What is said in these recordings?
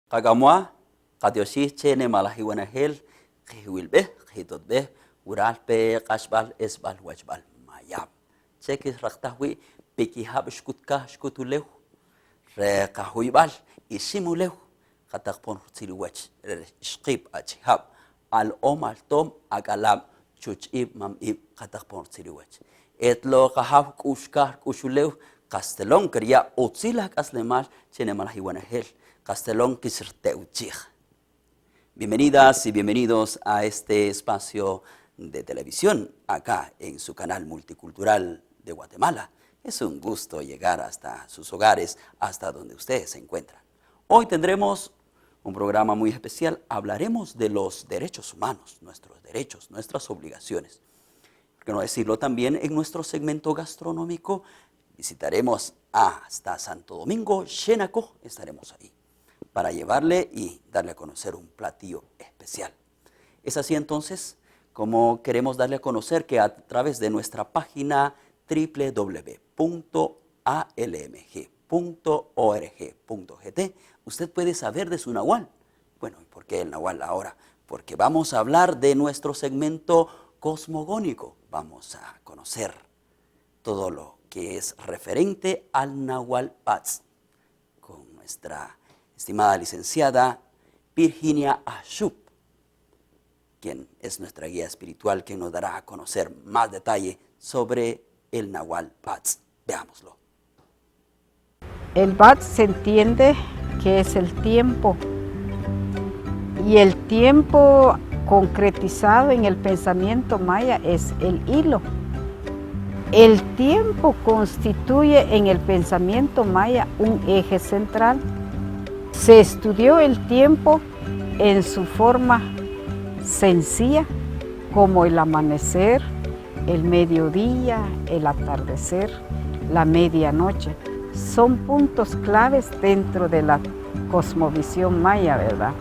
Kagamwa, Kadioshi, Chene, Malahiwanahel, Hiwilbe, Hitotbe, Uralpe, Kashbal, Esbal, Wajbal, Mayab. Chekis Raktahui, Pikihab, Shkutka, Shkutulew, Rekahuibal, Isimulew, Katakpon Tiliwach, Shkip, Achihab, Al Omal Tom, Agalab, Chuchib, Mamib, Katakpon Tiliwach. Etlo Kahab, Kushkar, Kushulew, Castellón quería Otzila Caslemal, Chene, Malahiwanahel. Castellón Kisrteuchig. Bienvenidas y bienvenidos a este espacio de televisión acá en su canal multicultural de Guatemala. Es un gusto llegar hasta sus hogares, hasta donde ustedes se encuentran. Hoy tendremos un programa muy especial. Hablaremos de los derechos humanos, nuestros derechos, nuestras obligaciones. ¿Por qué no decirlo también en nuestro segmento gastronómico? Visitaremos hasta Santo Domingo, Xenaco, estaremos ahí para llevarle y darle a conocer un platillo especial. Es así entonces como queremos darle a conocer que a través de nuestra página www.almg.org.gt usted puede saber de su nahual. Bueno, ¿y por qué el nahual ahora? Porque vamos a hablar de nuestro segmento cosmogónico. Vamos a conocer todo lo que es referente al Nahualpatz con nuestra estimada licenciada Virginia Ashup, quien es nuestra guía espiritual, que nos dará a conocer más detalle sobre el Nahualpatz. Veámoslo. El Patz se entiende que es el tiempo, y el tiempo concretizado en el pensamiento maya es el hilo. El tiempo constituye en el pensamiento maya un eje central. Se estudió el tiempo en su forma sencilla, como el amanecer, el mediodía, el atardecer, la medianoche. Son puntos claves dentro de la cosmovisión maya, ¿verdad?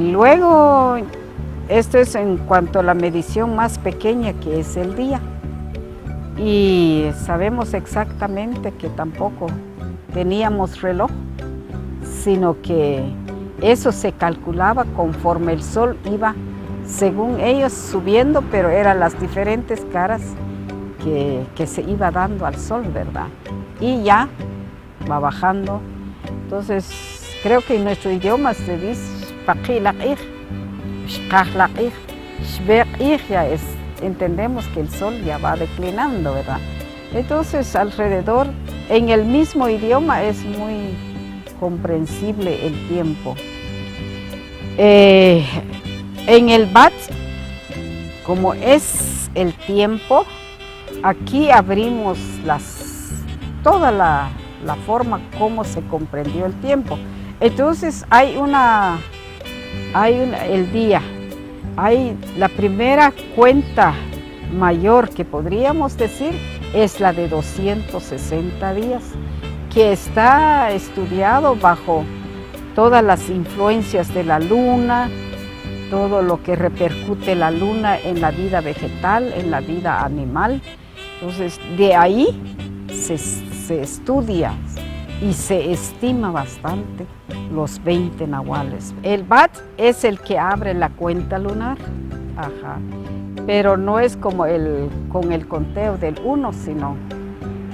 Luego, esto es en cuanto a la medición más pequeña, que es el día. Y sabemos exactamente que tampoco teníamos reloj, sino que eso se calculaba conforme el sol iba, según ellos, subiendo, pero eran las diferentes caras que se iba dando al sol, ¿verdad? Y ya va bajando. Entonces, creo que en nuestro idioma se dice ya es, entendemos que el sol ya va declinando, ¿verdad? Entonces, alrededor, en el mismo idioma es muy comprensible el tiempo. En el Bat, como es el tiempo, aquí abrimos toda la forma como se comprendió el tiempo. Entonces el día, hay la primera cuenta mayor que podríamos decir es la de 260 días, que está estudiado bajo todas las influencias de la luna, todo lo que repercute la luna en la vida vegetal, en la vida animal. Entonces, de ahí se estudia y se estima bastante los 20 nahuales. El Bat es el que abre la cuenta lunar, pero no es como con el conteo del 1, sino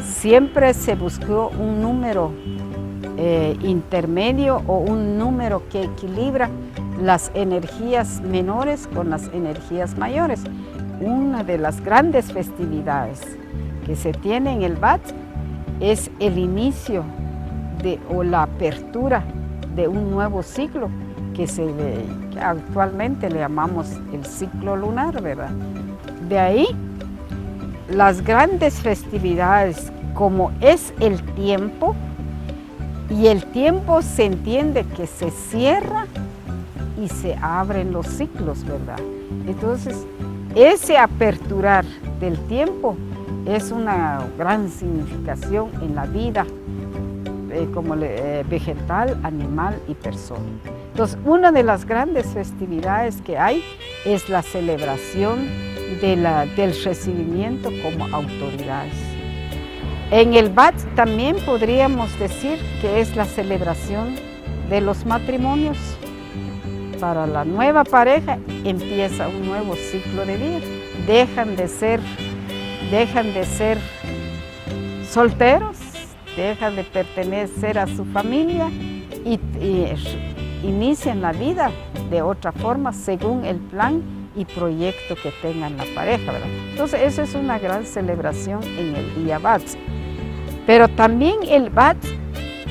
siempre se buscó un número intermedio o un número que equilibra las energías menores con las energías mayores. Una de las grandes festividades que se tiene en el Bat es el inicio o la apertura de un nuevo ciclo que actualmente le llamamos el ciclo lunar, ¿verdad? De ahí, las grandes festividades, como es el tiempo, y el tiempo se entiende que se cierra y se abren los ciclos, ¿verdad? Entonces, ese aperturar del tiempo es una gran significación en la vida como vegetal, animal y persona. Entonces, una de las grandes festividades que hay es la celebración del recibimiento como autoridades. En el Bat también podríamos decir que es la celebración de los matrimonios, para la nueva pareja, empieza un nuevo ciclo de vida. Dejan de ser solteros, dejan de pertenecer a su familia y inician la vida de otra forma según el plan y proyecto que tengan la pareja, ¿verdad? Entonces, eso es una gran celebración en el día Vats. Pero también el Vats,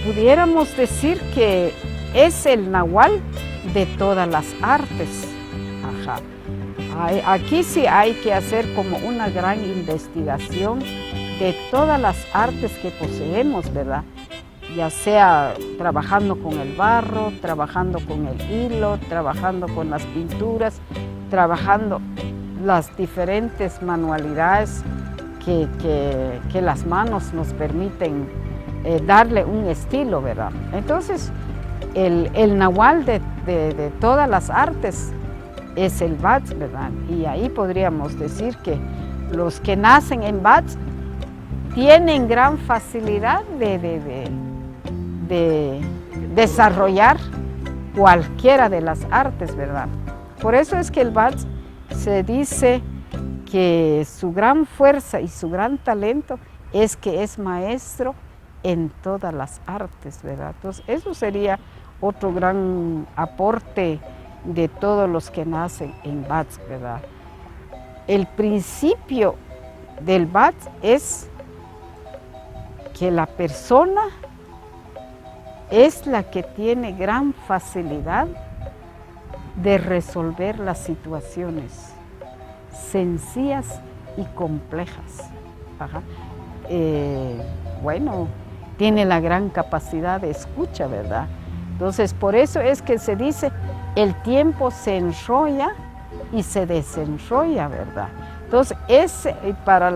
pudiéramos decir que es el nahual de todas las artes. Ajá. Aquí sí hay que hacer como una gran investigación de todas las artes que poseemos, ¿verdad? Ya sea trabajando con el barro, trabajando con el hilo, trabajando con las pinturas, trabajando las diferentes manualidades que las manos nos permiten darle un estilo, ¿verdad? Entonces, el nahual de todas las artes es el Vats, ¿verdad? Y ahí podríamos decir que los que nacen en Vats tienen gran facilidad de desarrollar cualquiera de las artes, ¿verdad? Por eso es que el Vats se dice que su gran fuerza y su gran talento es que es maestro en todas las artes, ¿verdad? Entonces, eso sería otro gran aporte de todos los que nacen en Vats, ¿verdad? El principio del Vats es que la persona es la que tiene gran facilidad de resolver las situaciones sencillas y complejas. Ajá. Bueno, tiene la gran capacidad de escucha, ¿verdad? Entonces, por eso es que se dice, el tiempo se enrolla y se desenrolla, ¿verdad? Entonces, para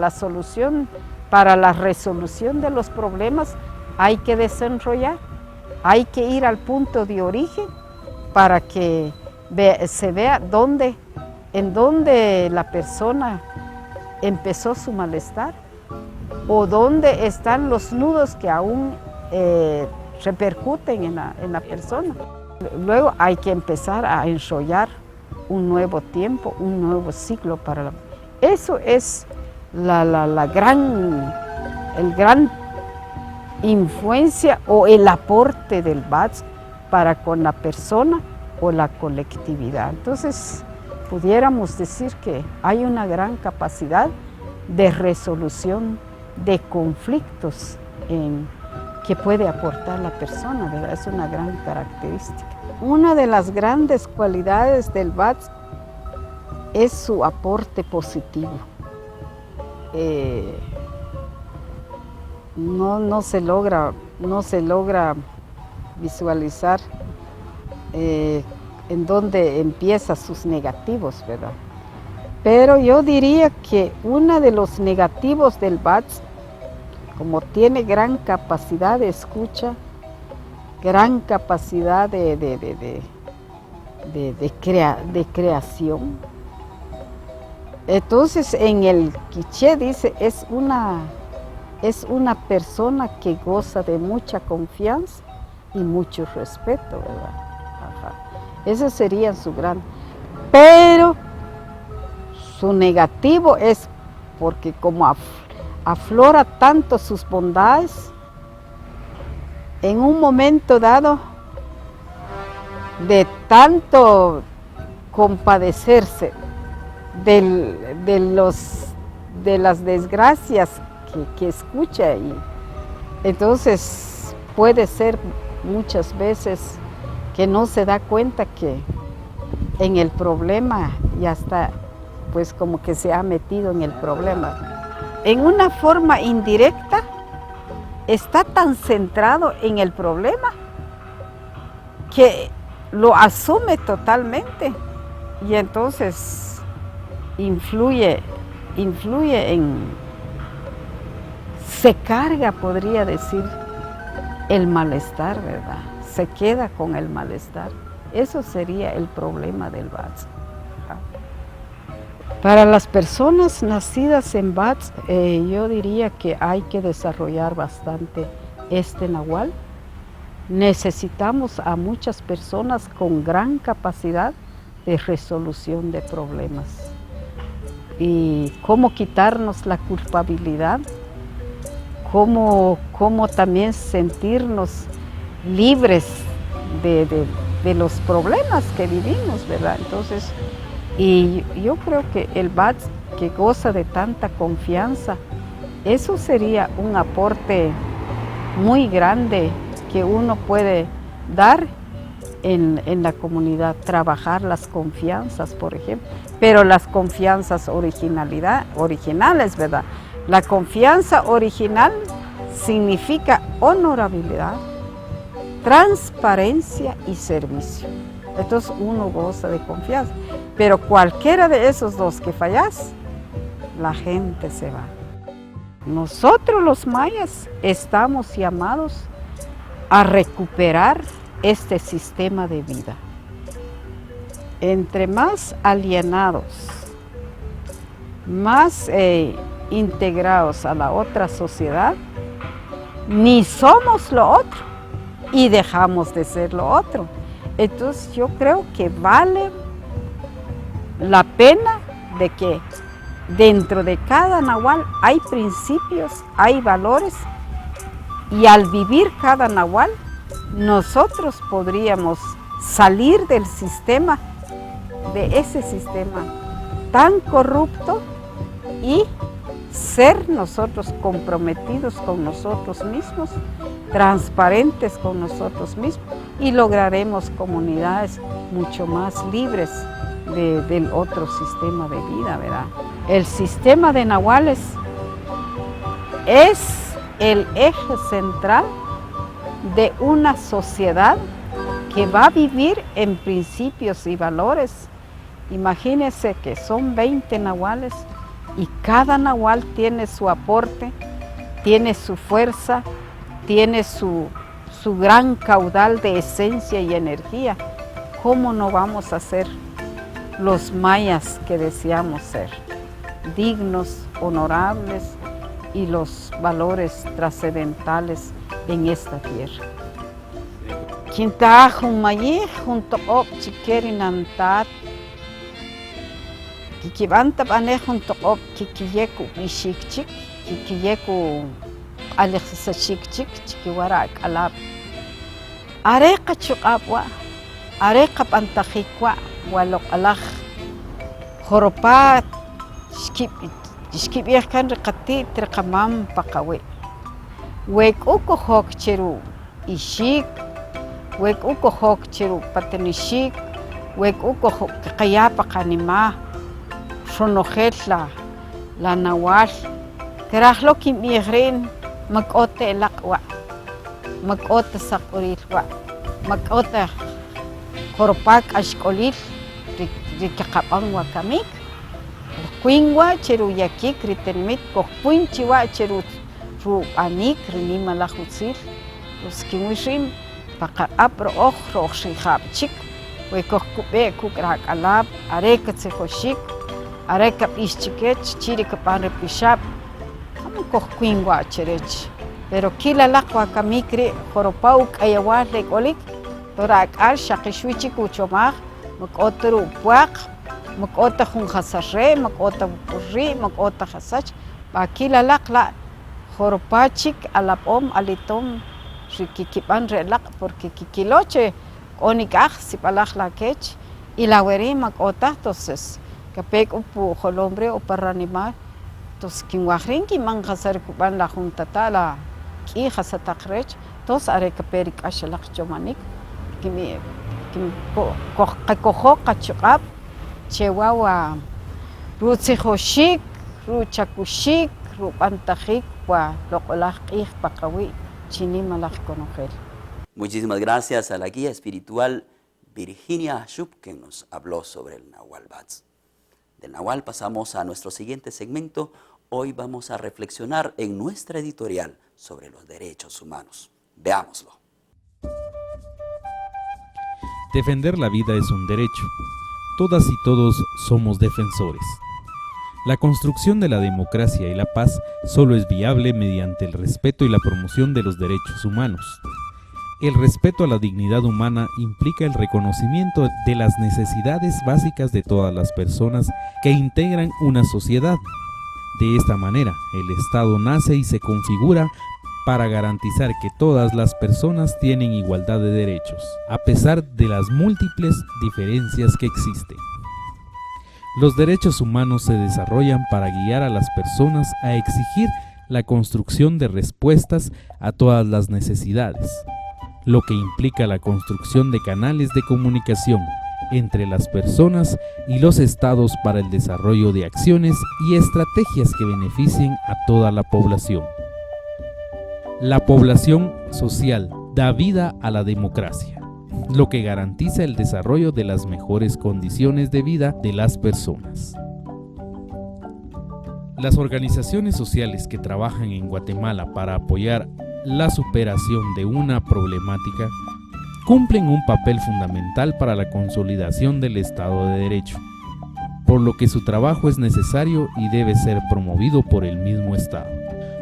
la resolución de los problemas hay que desenrollar, hay que ir al punto de origen para que se vea en dónde la persona empezó su malestar o dónde están los nudos que aún repercuten en la persona. Luego hay que empezar a enrollar un nuevo tiempo, un nuevo ciclo para la... Eso es el gran influencia o el aporte del Vats para con la persona o la colectividad. Entonces, pudiéramos decir que hay una gran capacidad de resolución de conflictos que puede aportar la persona, ¿verdad? Es una gran característica. Una de las grandes cualidades del Vats es su aporte positivo. No se logra visualizar en dónde empiezan sus negativos, ¿verdad? Pero yo diría que uno de los negativos del Vats, como tiene gran capacidad de escucha, gran capacidad de creación, entonces en el quiché dice, es una persona que goza de mucha confianza y mucho respeto, ¿verdad? Ajá. Ese sería su gran... Pero su negativo es porque como aflora tanto sus bondades, en un momento dado, de tanto compadecerse de las desgracias que escucha, y entonces puede ser muchas veces que no se da cuenta que en el problema ya está, pues como que se ha metido en el problema. En una forma indirecta, está tan centrado en el problema que lo asume totalmente y entonces influye se carga, podría decir, el malestar, ¿verdad? Se queda con el malestar. Eso sería el problema del Vats. Para las personas nacidas en Vats, yo diría que hay que desarrollar bastante este nahual necesitamos a muchas personas con gran capacidad de resolución de problemas. Y cómo quitarnos la culpabilidad, cómo también sentirnos libres de los problemas que vivimos, ¿verdad? Entonces, y yo creo que el BATS, que goza de tanta confianza, eso sería un aporte muy grande que uno puede dar en la comunidad, trabajar las confianzas, por ejemplo, pero las confianzas originales, ¿verdad? La confianza original significa honorabilidad, transparencia y servicio. Entonces uno goza de confianza, pero cualquiera de esos dos que fallas, la gente se va. Nosotros los mayas estamos llamados a recuperar este sistema de vida. Entre más alienados, más integrados a la otra sociedad, ni somos lo otro y dejamos de ser lo otro. Entonces yo creo que vale la pena de que dentro de cada nahual hay principios, hay valores, y al vivir cada nahual, nosotros podríamos salir del sistema, de ese sistema tan corrupto, y ser nosotros comprometidos con nosotros mismos, transparentes con nosotros mismos, y lograremos comunidades mucho más libres del otro sistema de vida, ¿verdad? El sistema de nahuales es el eje central de una sociedad que va a vivir en principios y valores. Imagínense que son 20 nahuales y cada nahual tiene su aporte, tiene su fuerza, tiene su gran caudal de esencia y energía. ¿Cómo no vamos a ser los mayas que deseamos ser? Dignos, honorables y los valores trascendentales en esta tierra. Quintajun mayij junto op chiquerinantat, kikibanta bane junto op kikiyeku ishikchik, kikiyeku alexisachikchik, chikiwara alab. Areqa chuqapwa, areqa pantajikwa, walok alaj, joropat, Xkib'iyaj riqatit riqamam paqawi'. Wek'u kojok cheru ixik, wek'u kojok cheru patanixik, wek'u kojok qaya paqanimaj, ronojel la nahual. Kerajlo kinb'iyaj rin mak'ot elaq wa', mak'ot saq'uril wa', mak'ot joropak k'axk'olil rikaqab'an wakamik. Kuingwa cheru yakik ritenmit kohpuinchiwa cheru ru anik rinima la jutsil los kinwishim paqa apro ro xijabchik we kohkube kukrak alab areka tsejoshik areka pischikech chiri kapan repishap amo kohkuingwa cherech pero kila laqwa kamikri joropau kayawal lekolik torak al shaqishwichik uchomaj makotru puaq makota jun jasarre, makota burri, makota jasach, bakila lakla, joropachik, alapom, alitom, rikikipan relak, porque kikiloche, onikaj, sipalaj la kech, y la weri makota, entonces, kapek upu jolombre o paranimal, entonces, kinwajrin, kiman jasar kupan la juntata, la ki jasatakrech, entonces, are kaperik ashalak chomanik, kimi kojo kachukap, Chihuahua, Rutsijoshik, Ruchakushik, Rupantajik, Locolajik, Pacahui, Chinimalaj Conogel. Muchísimas gracias a la guía espiritual Virginia Ashub, que nos habló sobre el Nahual BATS. Del Nahual pasamos a nuestro siguiente segmento. Hoy vamos a reflexionar en nuestra editorial sobre los derechos humanos. Veámoslo. Defender la vida es un derecho. Todas y todos somos defensores. La construcción de la democracia y la paz solo es viable mediante el respeto y la promoción de los derechos humanos. El respeto a la dignidad humana implica el reconocimiento de las necesidades básicas de todas las personas que integran una sociedad. De esta manera, el Estado nace y se configura para garantizar que todas las personas tienen igualdad de derechos, a pesar de las múltiples diferencias que existen. Los derechos humanos se desarrollan para guiar a las personas a exigir la construcción de respuestas a todas las necesidades, lo que implica la construcción de canales de comunicación entre las personas y los estados para el desarrollo de acciones y estrategias que beneficien a toda la población. La población social da vida a la democracia, lo que garantiza el desarrollo de las mejores condiciones de vida de las personas. Las organizaciones sociales que trabajan en Guatemala para apoyar la superación de una problemática cumplen un papel fundamental para la consolidación del Estado de Derecho, por lo que su trabajo es necesario y debe ser promovido por el mismo Estado.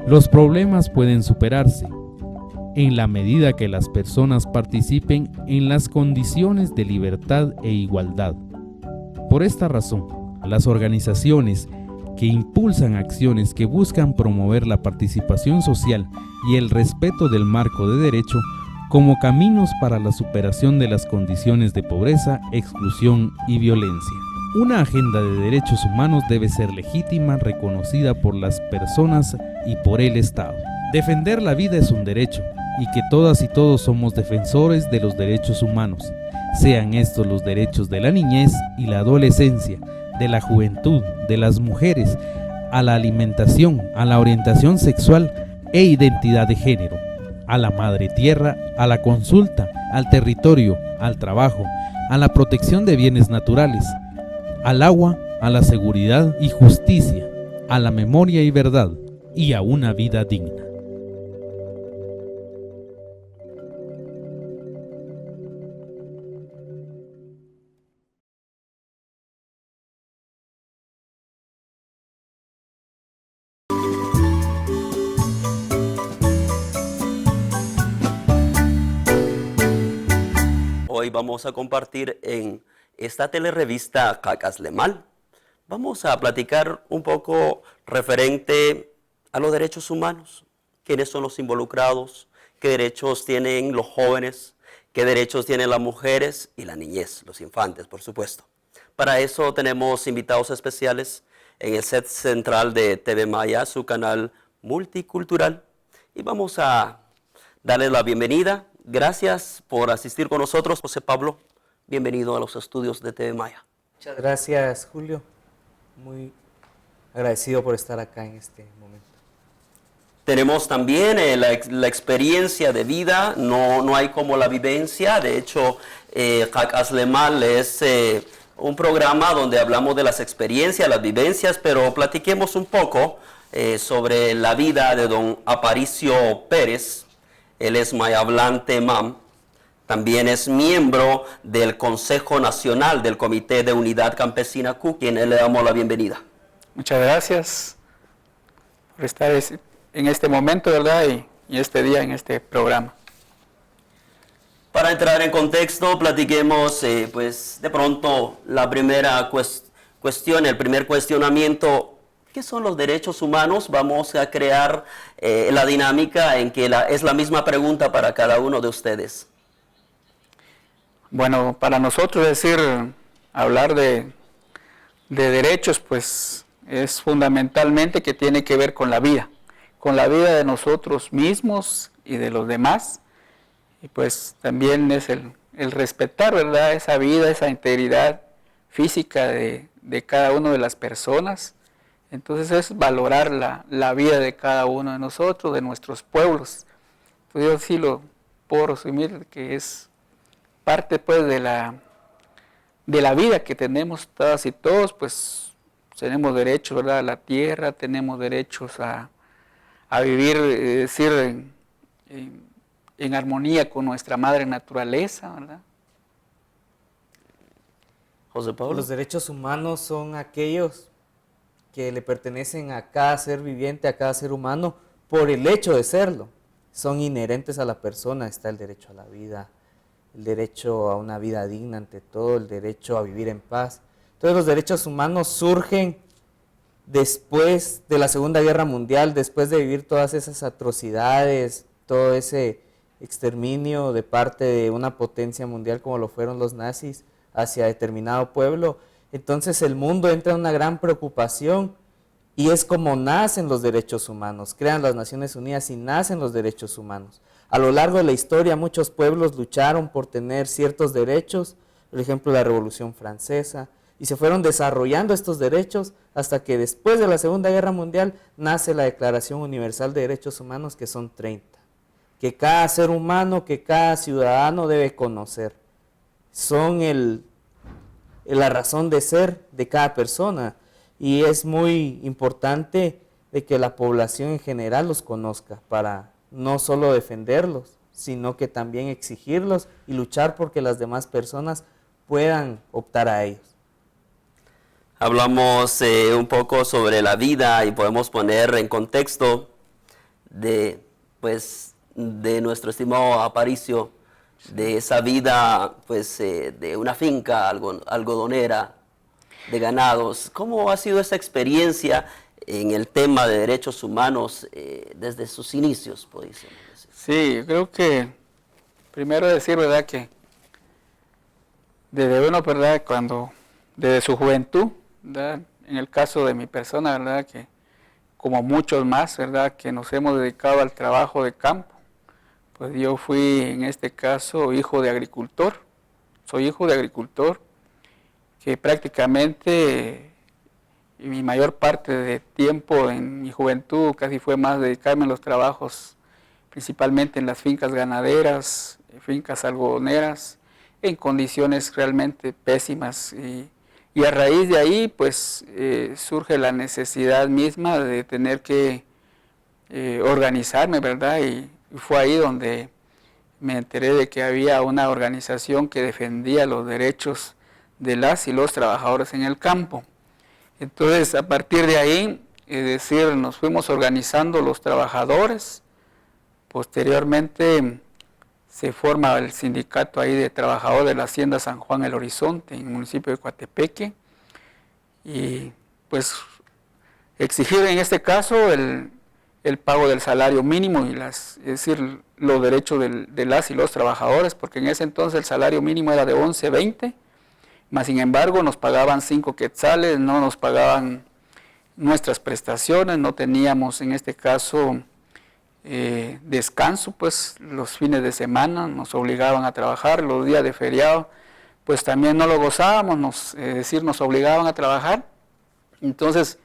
Los problemas pueden superarse en la medida que las personas participen en las condiciones de libertad e igualdad. Por esta razón, las organizaciones que impulsan acciones que buscan promover la participación social y el respeto del marco de derecho como caminos para la superación de las condiciones de pobreza, exclusión y violencia. Una agenda de derechos humanos debe ser legítima, reconocida por las personas y por el Estado. Defender la vida es un derecho, y que todas y todos somos defensores de los derechos humanos, sean estos los derechos de la niñez y la adolescencia, de la juventud, de las mujeres, a la alimentación, a la orientación sexual e identidad de género, a la madre tierra, a la consulta, al territorio, al trabajo, a la protección de bienes naturales, al agua, a la seguridad y justicia, a la memoria y verdad, y a una vida digna. Hoy vamos a compartir en esta telerevista Cacaslemal. Vamos a platicar un poco referente a los derechos humanos. ¿Quiénes son los involucrados? ¿Qué derechos tienen los jóvenes? ¿Qué derechos tienen las mujeres y la niñez? Los infantes, por supuesto. Para eso tenemos invitados especiales en el set central de TV Maya, su canal multicultural. Y vamos a darles la bienvenida. Gracias por asistir con nosotros, José Pablo. Bienvenido a los estudios de TV Maya. Muchas gracias, Julio. Muy agradecido por estar acá en este momento. Tenemos también la experiencia de vida, no hay como la vivencia. De hecho, Cacaslemal es un programa donde hablamos de las experiencias, las vivencias, pero platiquemos un poco sobre la vida de don Aparicio Pérez. Él es mayahablante mam, también es miembro del Consejo Nacional del Comité de Unidad Campesina CUC, quien le damos la bienvenida. Muchas gracias por estar en este momento, ¿verdad? Y este día en este programa. Para entrar en contexto, platiquemos pues de pronto la primera cuestión, el primer cuestionamiento. ¿Qué son los derechos humanos? Vamos a crear la dinámica en que es la misma pregunta para cada uno de ustedes. Bueno, para nosotros hablar de derechos, pues es fundamentalmente que tiene que ver con la vida de nosotros mismos y de los demás. Y pues también es el respetar, ¿verdad?, esa vida, esa integridad física de cada una de las personas. Entonces es valorar la vida de cada uno de nosotros, de nuestros pueblos. Pues yo sí lo puedo resumir, que es parte pues de la vida que tenemos todas y todos. Pues tenemos derechos, ¿verdad?, a la tierra, tenemos derechos a vivir, en armonía con nuestra madre naturaleza, ¿verdad? José Pablo. Los derechos humanos son aquellos que le pertenecen a cada ser viviente, a cada ser humano, por el hecho de serlo. son inherentes a la persona. Está el derecho a la vida, el derecho a una vida digna ante todo, el derecho a vivir en paz. Entonces los derechos humanos surgen después de la Segunda Guerra Mundial, después de vivir todas esas atrocidades, todo ese exterminio de parte de una potencia mundial como lo fueron los nazis hacia determinado pueblo. Entonces el mundo entra en una gran preocupación y es como nacen los derechos humanos. Crean las Naciones Unidas y nacen los derechos humanos. A lo largo de la historia muchos pueblos lucharon por tener ciertos derechos, por ejemplo la Revolución Francesa, y se fueron desarrollando estos derechos hasta que después de la Segunda Guerra Mundial nace la Declaración Universal de Derechos Humanos, que son 30, que cada ser humano, que cada ciudadano debe conocer. Son la razón de ser de cada persona, y es muy importante de que la población en general los conozca para no solo defenderlos, sino que también exigirlos y luchar porque las demás personas puedan optar a ellos. Hablamos un poco sobre la vida y podemos poner en contexto de nuestro estimado Aparicio, de esa vida de una finca algodonera, de ganados. ¿Cómo ha sido esa experiencia en el tema de derechos humanos desde sus inicios, podríamos decir? Sí, creo que primero decir, ¿verdad?, que desde uno, ¿verdad?, desde su juventud, ¿verdad?, en el caso de mi persona, ¿verdad?, que como muchos más, ¿verdad?, que nos hemos dedicado al trabajo de campo, pues yo fui en este caso hijo de agricultor, soy hijo de agricultor, que prácticamente mi mayor parte de tiempo en mi juventud casi fue más dedicarme a los trabajos, principalmente en las fincas ganaderas, fincas algodoneras, en condiciones realmente pésimas, y a raíz de ahí pues surge la necesidad misma de tener que organizarme, ¿verdad? Y fue ahí donde me enteré de que había una organización que defendía los derechos de las y los trabajadores en el campo. Entonces, a partir de ahí, es decir, nos fuimos organizando los trabajadores. Posteriormente se forma el sindicato ahí de trabajadores de la Hacienda San Juan El Horizonte, en el municipio de Coatepeque, y pues exigir en este caso el pago del salario mínimo y es decir, los derechos de las y los trabajadores, porque en ese entonces el salario mínimo era de 11.20, más sin embargo nos pagaban 5 quetzales, no nos pagaban nuestras prestaciones, no teníamos en este caso descanso, pues los fines de semana nos obligaban a trabajar, los días de feriado pues también no lo gozábamos, es decir, nos obligaban a trabajar. Entonces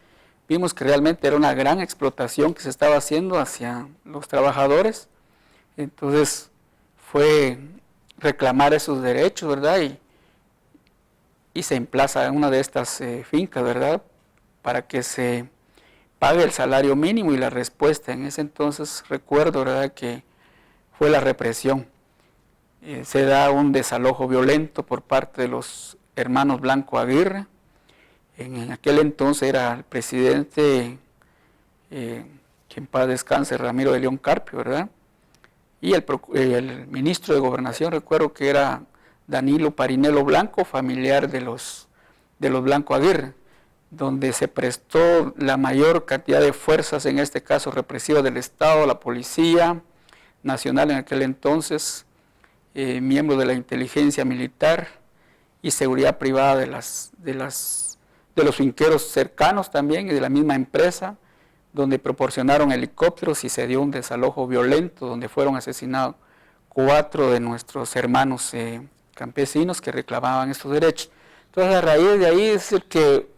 vimos que realmente era una gran explotación que se estaba haciendo hacia los trabajadores. Entonces fue reclamar esos derechos, ¿verdad? Y se emplaza en una de estas fincas, ¿verdad?, para que se pague el salario mínimo, y la respuesta en ese entonces, recuerdo, ¿verdad?, que fue la represión. Se da un desalojo violento por parte de los hermanos Blanco Aguirre. En aquel entonces era el presidente, que en paz descanse, Ramiro de León Carpio, ¿verdad? Y el ministro de Gobernación, recuerdo que era Danilo Parinelo Blanco, familiar de los Blanco Aguirre, donde se prestó la mayor cantidad de fuerzas, en este caso represivas del Estado, la Policía Nacional en aquel entonces, miembros de la inteligencia militar y seguridad privada de los finqueros cercanos también y de la misma empresa, donde proporcionaron helicópteros y se dio un desalojo violento donde fueron asesinados 4 de nuestros hermanos campesinos que reclamaban estos derechos. Entonces, a raíz de ahí, es decir que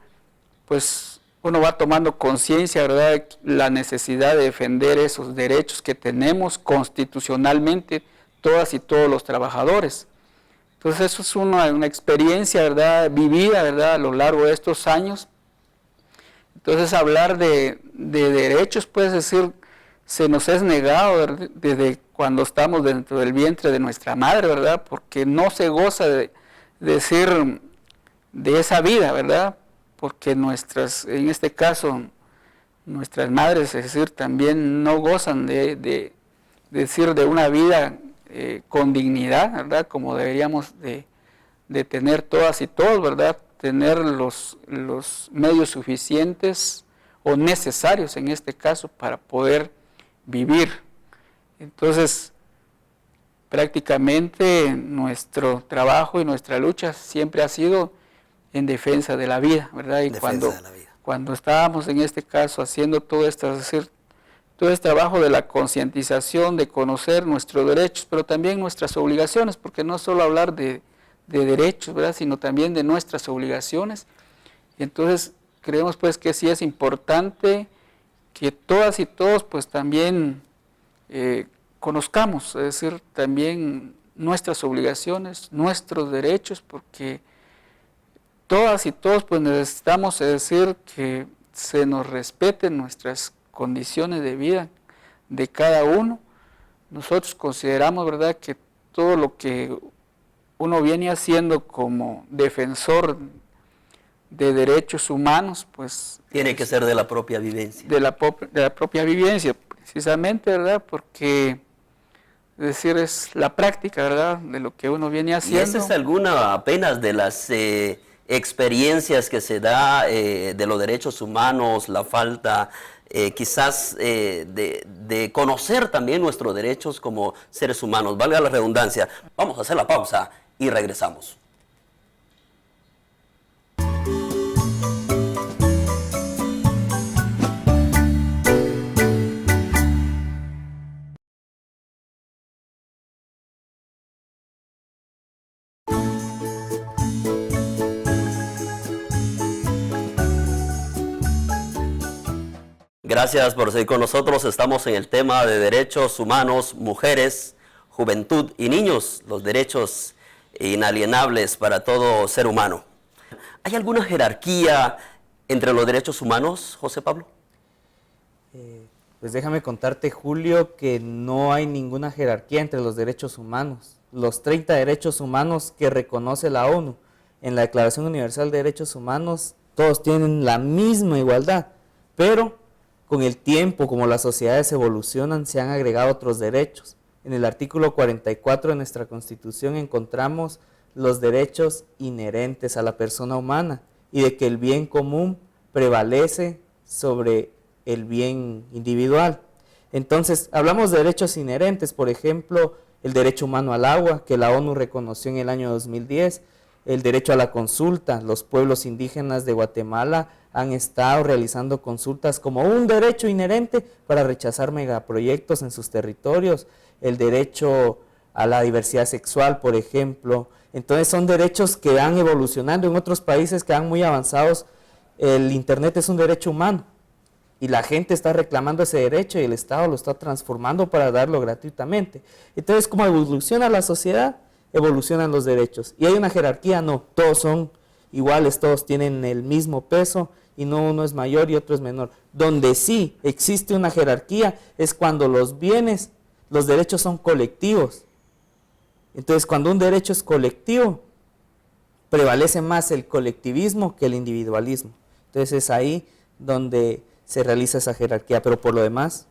pues uno va tomando conciencia, ¿verdad?, la necesidad de defender esos derechos que tenemos constitucionalmente todas y todos los trabajadores. Entonces eso es una experiencia, ¿verdad?, vivida, ¿verdad?, a lo largo de estos años. Entonces hablar de derechos, pues decir, se nos es negado, ¿verdad?, desde cuando estamos dentro del vientre de nuestra madre, ¿verdad?, porque no se goza de decir de esa vida, ¿verdad?, porque en este caso, nuestras madres, es decir, también no gozan de decir, de una vida con dignidad, ¿verdad? Como deberíamos de tener todas y todos, ¿verdad? Tener los medios suficientes o necesarios en este caso para poder vivir. Entonces, prácticamente nuestro trabajo y nuestra lucha siempre ha sido en defensa de la vida, ¿verdad? Y cuando estábamos en este caso haciendo todo esto, es decir, todo este trabajo de la concientización, de conocer nuestros derechos, pero también nuestras obligaciones, porque no solo hablar de derechos, ¿verdad?, sino también de nuestras obligaciones. Y entonces creemos pues que sí es importante que todas y todos pues también conozcamos, es decir, también nuestras obligaciones, nuestros derechos, porque todas y todos pues necesitamos, es decir, que se nos respeten nuestras condiciones de vida de cada uno. Nosotros consideramos, ¿verdad?, que todo lo que uno viene haciendo como defensor de derechos humanos, pues tiene que ser de la propia vivencia. De la propia vivencia, precisamente, ¿verdad?, porque es decir, es la práctica, ¿verdad?, de lo que uno viene haciendo. ¿Y esa es alguna apenas de las experiencias que se da de los derechos humanos, la falta quizás de conocer también nuestros derechos como seres humanos? Valga la redundancia. Vamos a hacer la pausa y regresamos. Gracias por seguir con nosotros. Estamos en el tema de derechos humanos, mujeres, juventud y niños, los derechos inalienables para todo ser humano. ¿Hay alguna jerarquía entre los derechos humanos, José Pablo? Pues déjame contarte, Julio, que no hay ninguna jerarquía entre los derechos humanos. Los 30 derechos humanos que reconoce la ONU en la Declaración Universal de Derechos Humanos, todos tienen la misma igualdad, pero con el tiempo, como las sociedades evolucionan, se han agregado otros derechos. En el artículo 44 de nuestra Constitución encontramos los derechos inherentes a la persona humana y de que el bien común prevalece sobre el bien individual. Entonces, hablamos de derechos inherentes, por ejemplo, el derecho humano al agua, que la ONU reconoció en el año 2010, el derecho a la consulta. Los pueblos indígenas de Guatemala han estado realizando consultas como un derecho inherente para rechazar megaproyectos en sus territorios, el derecho a la diversidad sexual, por ejemplo. Entonces son derechos que van evolucionando en otros países que van muy avanzados. El Internet es un derecho humano y la gente está reclamando ese derecho y el Estado lo está transformando para darlo gratuitamente. Entonces, como evoluciona la sociedad, evolucionan los derechos. ¿Y hay una jerarquía? No, todos son iguales, todos tienen el mismo peso y no uno es mayor y otro es menor. Donde sí existe una jerarquía es cuando los bienes, los derechos son colectivos. Entonces, cuando un derecho es colectivo, prevalece más el colectivismo que el individualismo. Entonces, es ahí donde se realiza esa jerarquía, pero por lo demás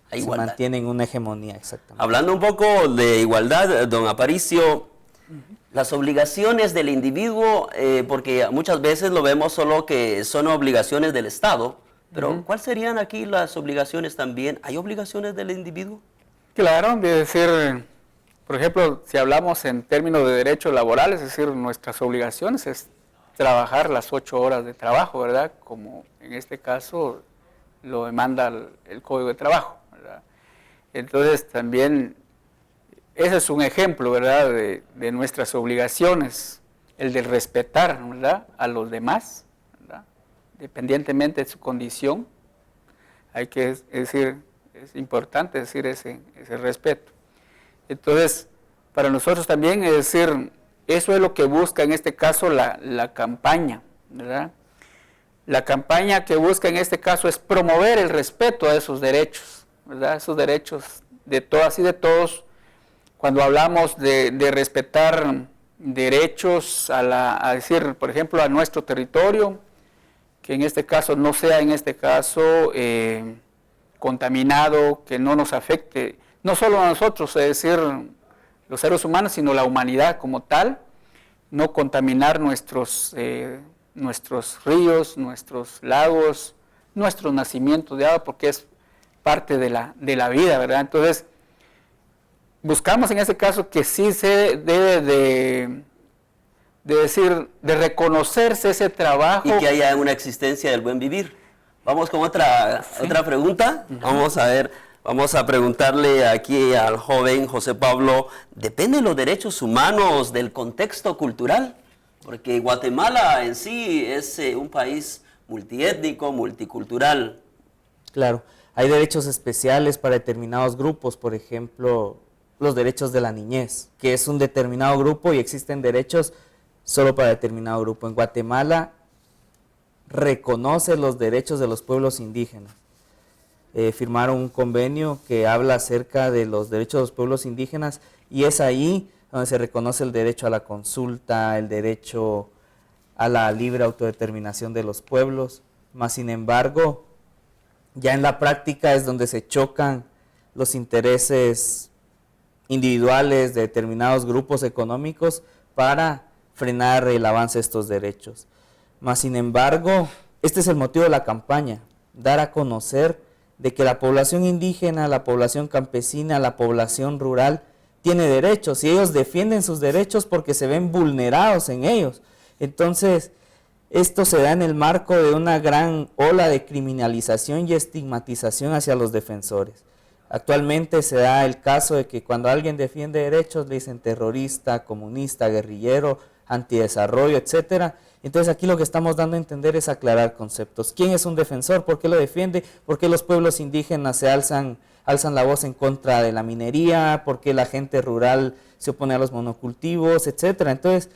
se mantiene en una hegemonía, exactamente. Hablando un poco de igualdad, don Aparicio, las obligaciones del individuo, porque muchas veces lo vemos solo que son obligaciones del Estado, pero ¿cuáles serían aquí las obligaciones también? ¿Hay obligaciones del individuo? Claro, de decir, por ejemplo, si hablamos en términos de derechos laborales, es decir, nuestras obligaciones es trabajar las 8 horas de trabajo, ¿verdad? Como en este caso lo demanda el Código de Trabajo, ¿verdad? Entonces también ese es un ejemplo, ¿verdad?, de nuestras obligaciones, el de respetar, ¿verdad?, a los demás, ¿verdad?, independientemente de su condición. Hay que decir, es importante decir ese respeto. Entonces, para nosotros también, es decir, eso es lo que busca en este caso la campaña, ¿verdad? La campaña que busca en este caso es promover el respeto a esos derechos, ¿verdad?, esos derechos de todas y de todos. Cuando hablamos de respetar derechos a decir, por ejemplo, a nuestro territorio, que en este caso no sea contaminado, que no nos afecte no solo a nosotros, es decir, los seres humanos, sino la humanidad como tal, no contaminar nuestros ríos, nuestros lagos, nuestros nacimientos de agua, porque es parte de la vida, ¿verdad? Entonces, buscamos en este caso que sí se debe de reconocerse ese trabajo. Y que haya una existencia del buen vivir. Vamos con otra pregunta. Vamos a ver, vamos a preguntarle aquí al joven José Pablo, ¿dependen los derechos humanos del contexto cultural? Porque Guatemala en sí es un país multiétnico, multicultural. Claro, hay derechos especiales para determinados grupos, por ejemplo, los derechos de la niñez, que es un determinado grupo y existen derechos solo para determinado grupo. En Guatemala reconoce los derechos de los pueblos indígenas. Firmaron un convenio que habla acerca de los derechos de los pueblos indígenas y es ahí donde se reconoce el derecho a la consulta, el derecho a la libre autodeterminación de los pueblos. Mas, sin embargo, ya en la práctica es donde se chocan los intereses individuales de determinados grupos económicos para frenar el avance de estos derechos. Mas, sin embargo, este es el motivo de la campaña, dar a conocer de que la población indígena, la población campesina, la población rural tiene derechos y ellos defienden sus derechos porque se ven vulnerados en ellos. Entonces, esto se da en el marco de una gran ola de criminalización y estigmatización hacia los defensores. Actualmente se da el caso de que cuando alguien defiende derechos le dicen terrorista, comunista, guerrillero, antidesarrollo, etcétera. Entonces aquí lo que estamos dando a entender es aclarar conceptos. ¿Quién es un defensor? ¿Por qué lo defiende? ¿Por qué los pueblos indígenas se alzan la voz en contra de la minería? ¿Por qué la gente rural se opone a los monocultivos, etcétera? Entonces,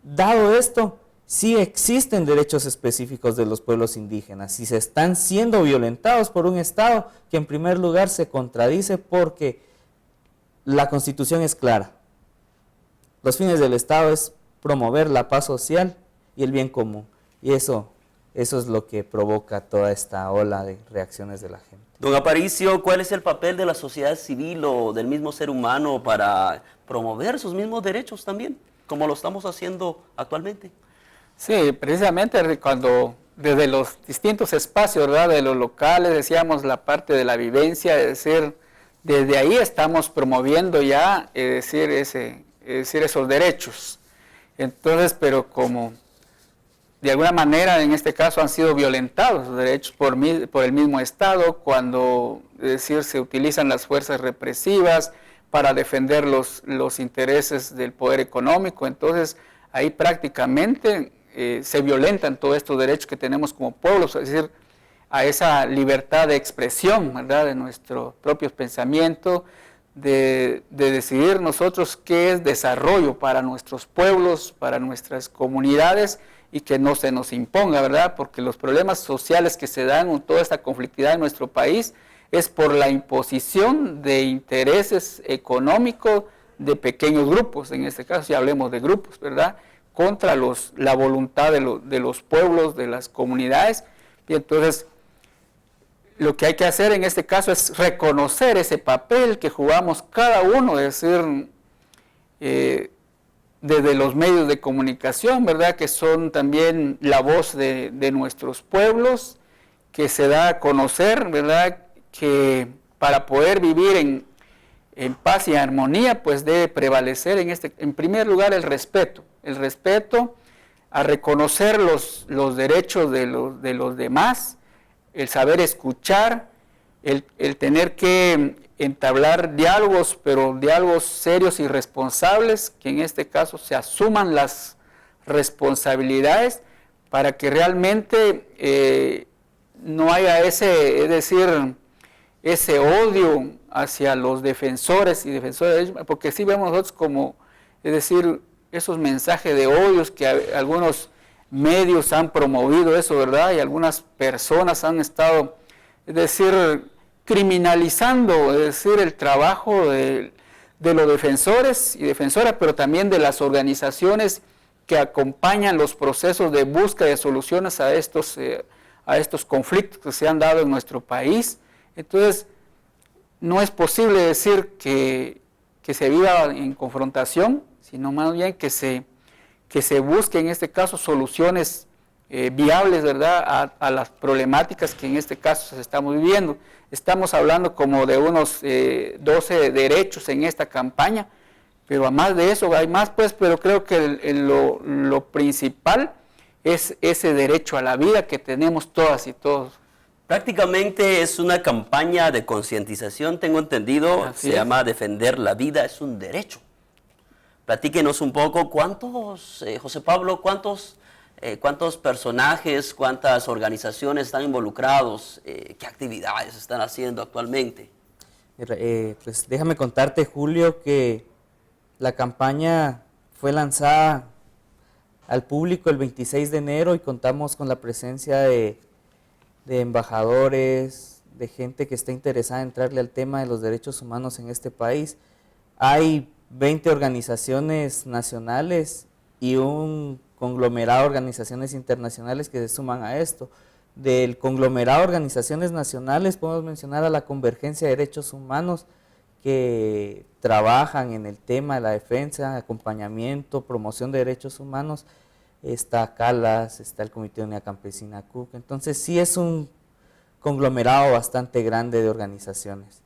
dado esto, sí existen derechos específicos de los pueblos indígenas y se están siendo violentados por un Estado que en primer lugar se contradice porque la Constitución es clara. Los fines del Estado es promover la paz social y el bien común. Y eso es lo que provoca toda esta ola de reacciones de la gente. Don Aparicio, ¿cuál es el papel de la sociedad civil o del mismo ser humano para promover sus mismos derechos también, como lo estamos haciendo actualmente? Sí, precisamente cuando desde los distintos espacios, ¿verdad?, de los locales, decíamos la parte de la vivencia, es decir, desde ahí estamos promoviendo ya, esos derechos. Entonces, pero como de alguna manera en este caso han sido violentados los derechos por el mismo Estado, cuando se utilizan las fuerzas represivas para defender los intereses del poder económico, entonces ahí prácticamente se violentan todos estos derechos que tenemos como pueblos, es decir, a esa libertad de expresión, ¿verdad?, de nuestros propios pensamientos, de decidir nosotros qué es desarrollo para nuestros pueblos, para nuestras comunidades, y que no se nos imponga, ¿verdad?, porque los problemas sociales que se dan, toda esta conflictividad en nuestro país, es por la imposición de intereses económicos de pequeños grupos, en este caso, si hablemos de grupos, ¿verdad?, contra la voluntad de los pueblos, de las comunidades. Y entonces, lo que hay que hacer en este caso es reconocer ese papel que jugamos cada uno, es decir, desde los medios de comunicación, ¿verdad?, que son también la voz de nuestros pueblos, que se da a conocer, ¿verdad?, que para poder vivir en paz y armonía, pues debe prevalecer en primer lugar el respeto a reconocer los derechos de los demás, el saber escuchar, el tener que entablar diálogos, pero diálogos serios y responsables, que en este caso se asuman las responsabilidades para que realmente no haya ese odio hacia los defensores y defensores, porque sí vemos nosotros como, es decir, esos mensajes de odios que algunos medios han promovido eso, ¿verdad? Y algunas personas han estado, es decir, criminalizando, es decir, el trabajo de los defensores y defensoras, pero también de las organizaciones que acompañan los procesos de búsqueda de soluciones a estos conflictos que se han dado en nuestro país. Entonces, no es posible decir que se viva en confrontación, sino más bien que se busque en este caso soluciones viables, ¿verdad?, a las problemáticas que en este caso estamos viviendo. Estamos hablando como de unos 12 derechos en esta campaña, pero además de eso hay más, pues, pero creo que lo principal es ese derecho a la vida que tenemos todas y todos. Prácticamente es una campaña de concientización, tengo entendido, Así se es. llama Defender la Vida es un Derecho. Platíquenos un poco, ¿cuántos, José Pablo, cuántos personajes, cuántas organizaciones están involucrados, qué actividades están haciendo actualmente? Pues déjame contarte, Julio, que la campaña fue lanzada al público el 26 de enero y contamos con la presencia de embajadores, de gente que está interesada en entrarle al tema de los derechos humanos en este país. Hay 20 organizaciones nacionales y un conglomerado de organizaciones internacionales que se suman a esto. Del conglomerado de organizaciones nacionales podemos mencionar a la Convergencia de Derechos Humanos, que trabajan en el tema de la defensa, acompañamiento, promoción de derechos humanos. Está CALAS, está el Comité de Unidad Campesina CUC. Entonces sí es un conglomerado bastante grande de organizaciones.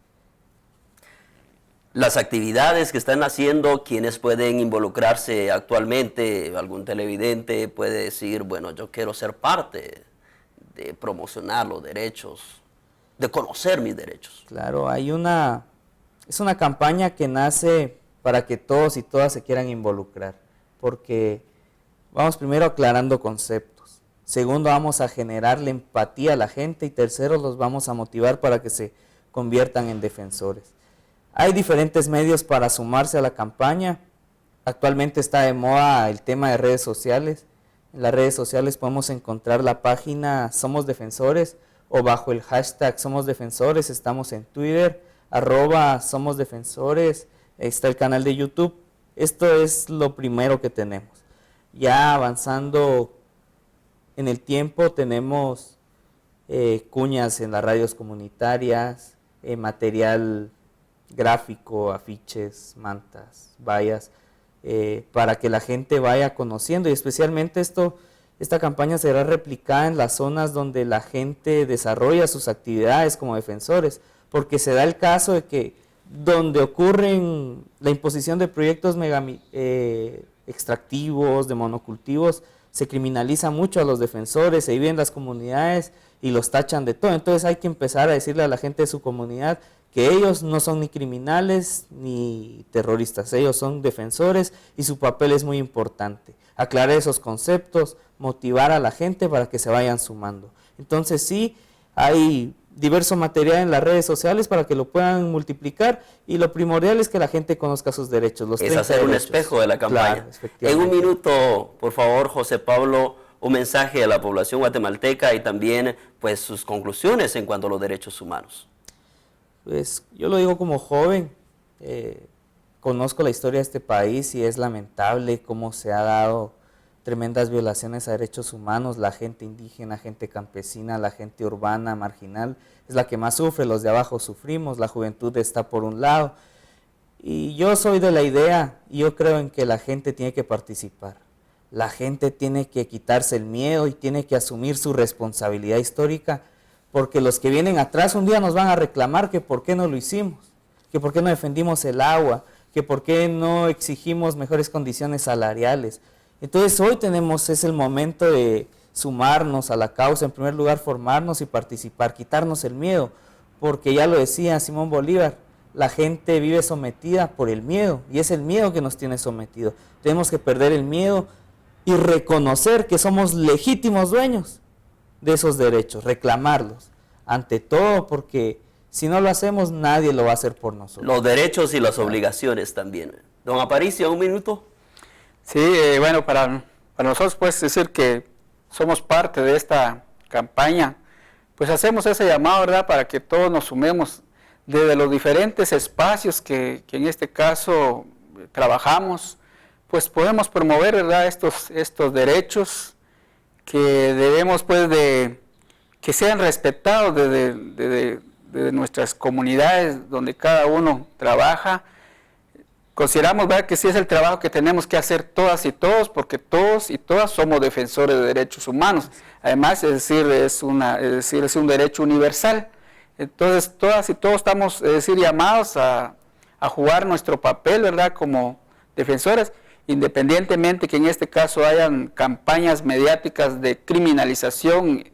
Las actividades que están haciendo, quienes pueden involucrarse actualmente, algún televidente puede decir, bueno, yo quiero ser parte de promocionar los derechos, de conocer mis derechos. Claro, es una campaña que nace para que todos y todas se quieran involucrar, porque vamos primero aclarando conceptos, segundo vamos a generarle empatía a la gente y tercero los vamos a motivar para que se conviertan en defensores. Hay diferentes medios para sumarse a la campaña. Actualmente está de moda el tema de redes sociales. En las redes sociales podemos encontrar la página Somos Defensores o bajo el hashtag Somos Defensores. Estamos en Twitter, @Somos Defensores. Está el canal de YouTube. Esto es lo primero que tenemos. Ya avanzando en el tiempo tenemos cuñas en las radios comunitarias, material gráfico, afiches, mantas, vallas, para que la gente vaya conociendo, y especialmente esta campaña será replicada en las zonas donde la gente desarrolla sus actividades como defensores, porque se da el caso de que donde ocurren la imposición de proyectos extractivos, de monocultivos, se criminaliza mucho a los defensores, se viven en las comunidades y los tachan de todo. Entonces hay que empezar a decirle a la gente de su comunidad que ellos no son ni criminales ni terroristas, ellos son defensores y su papel es muy importante. Aclarar esos conceptos, motivar a la gente para que se vayan sumando. Entonces sí, hay diverso material en las redes sociales para que lo puedan multiplicar, y lo primordial es que la gente conozca sus derechos. Los Es hacer un derechos. espejo de la campaña. Claro, en un minuto, por favor, José Pablo, un mensaje a la población guatemalteca y también pues sus conclusiones en cuanto a los derechos humanos. Pues yo lo digo como joven, conozco la historia de este país y es lamentable cómo se ha dado tremendas violaciones a derechos humanos. La gente indígena, gente campesina, la gente urbana, marginal, es la que más sufre, los de abajo sufrimos, la juventud está por un lado. Y yo soy de la idea, y yo creo en que la gente tiene que participar. La gente tiene que quitarse el miedo y tiene que asumir su responsabilidad histórica, porque los que vienen atrás un día nos van a reclamar que por qué no lo hicimos, que por qué no defendimos el agua, que por qué no exigimos mejores condiciones salariales. Entonces hoy es el momento de sumarnos a la causa, en primer lugar formarnos y participar, quitarnos el miedo, porque ya lo decía Simón Bolívar, la gente vive sometida por el miedo y es el miedo que nos tiene sometido. Tenemos que perder el miedo y reconocer que somos legítimos dueños de esos derechos, reclamarlos, ante todo, porque si no lo hacemos nadie lo va a hacer por nosotros. Los derechos y las obligaciones también. Don Aparicio, un minuto. Sí, bueno, para nosotros pues decir que somos parte de esta campaña, pues hacemos ese llamado, ¿verdad?, para que todos nos sumemos desde los diferentes espacios que en este caso trabajamos, pues podemos promover, ¿verdad?, estos derechos que debemos pues que sean respetados desde de nuestras comunidades donde cada uno trabaja, consideramos, ¿verdad?, que sí es el trabajo que tenemos que hacer todas y todos, porque todos y todas somos defensores de derechos humanos. Además, es un derecho universal. Entonces, todas y todos estamos, llamados a jugar nuestro papel, ¿verdad?, como defensores, independientemente que en este caso hayan campañas mediáticas de criminalización,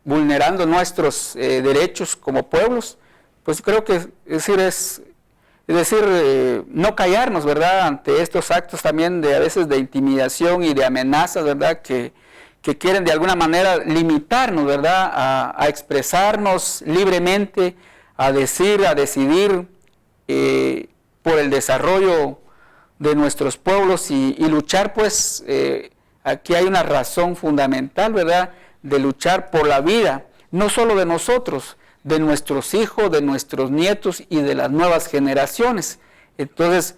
vulnerando nuestros derechos como pueblos, pues creo que no callarnos, ¿verdad?, ante estos actos también a veces de intimidación y de amenazas, ¿verdad?, que quieren de alguna manera limitarnos, ¿verdad?, a expresarnos libremente, a decidir por el desarrollo de nuestros pueblos y luchar, pues, aquí hay una razón fundamental, ¿verdad?, de luchar por la vida, no solo de nosotros, de nuestros hijos, de nuestros nietos y de las nuevas generaciones. Entonces,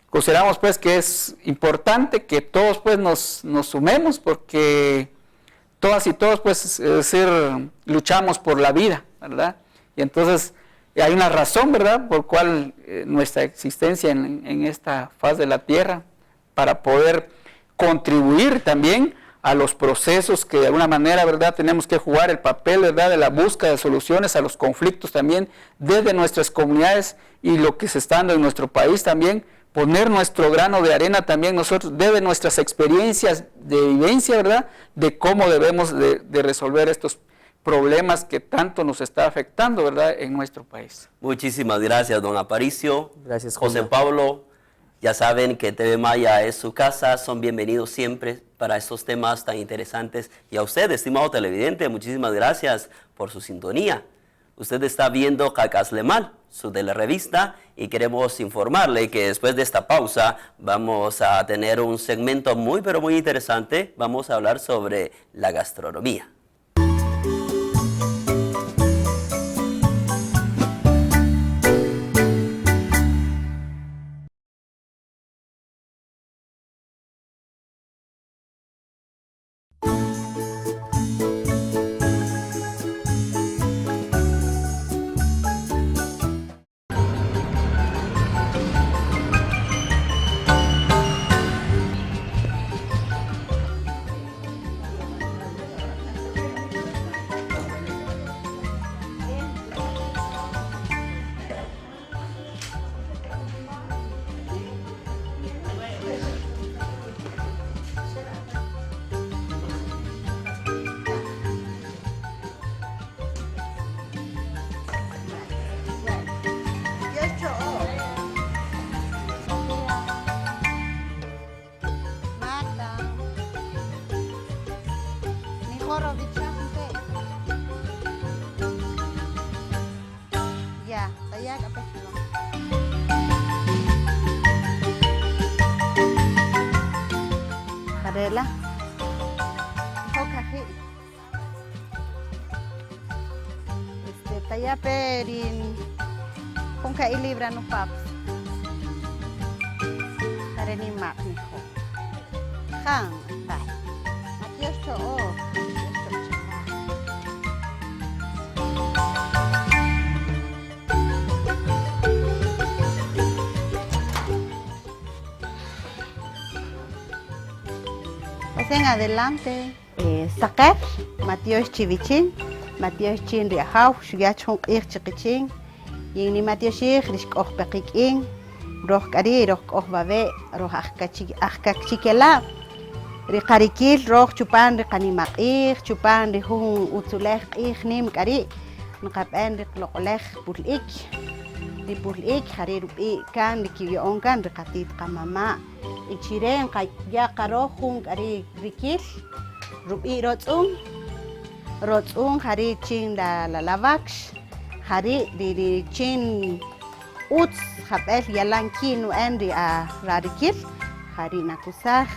consideramos pues que es importante que todos pues nos sumemos, porque todas y todos pues luchamos por la vida, ¿verdad? Y entonces hay una razón, ¿verdad?, por cual nuestra existencia en esta faz de la tierra, para poder contribuir también a los procesos que de alguna manera, ¿verdad?, tenemos que jugar el papel, ¿verdad?, de la búsqueda de soluciones a los conflictos también desde nuestras comunidades y lo que se está dando en nuestro país también, poner nuestro grano de arena también nosotros, desde nuestras experiencias de vivencia, ¿verdad?, de cómo debemos de resolver estos problemas que tanto nos está afectando, ¿verdad?, en nuestro país. Muchísimas gracias, don Aparicio. Gracias, José Julio. Pablo. Ya saben que TV Maya es su casa, son bienvenidos siempre para estos temas tan interesantes. Y a usted, estimado televidente, muchísimas gracias por su sintonía. Usted está viendo Cacaslemal, su de la revista, y queremos informarle que después de esta pausa vamos a tener un segmento muy, pero muy interesante. Vamos a hablar sobre la gastronomía. Ya, saya apa sih? Karela. Kau kasih. Saya perin. Kung kailibra no paps. Kareni mak ni ko. Kang, tay. Matios cho o. En adelante, Sacar, Matías Chivichin, Matías Chin Riajau, Shugachon Irchichin, y ni Matías Shich, Rishkoch Pekikin, Roch Kari, Roch Babe, Roch Achkachikela, Rikarikil, Roch Chupan, Rikanimak Chupan, Rihun Utzulech, Nim Kari, Nkapen, Riklolech, Pulik, Ripulik, Harirupi, Kan, Rikion Kan, Rikatit Kamama. Ichiren kaya karohung ari rikil rupi rotsung hari chin la lavaks hari di chin uts habel yalankin endi a radikil hari nakusah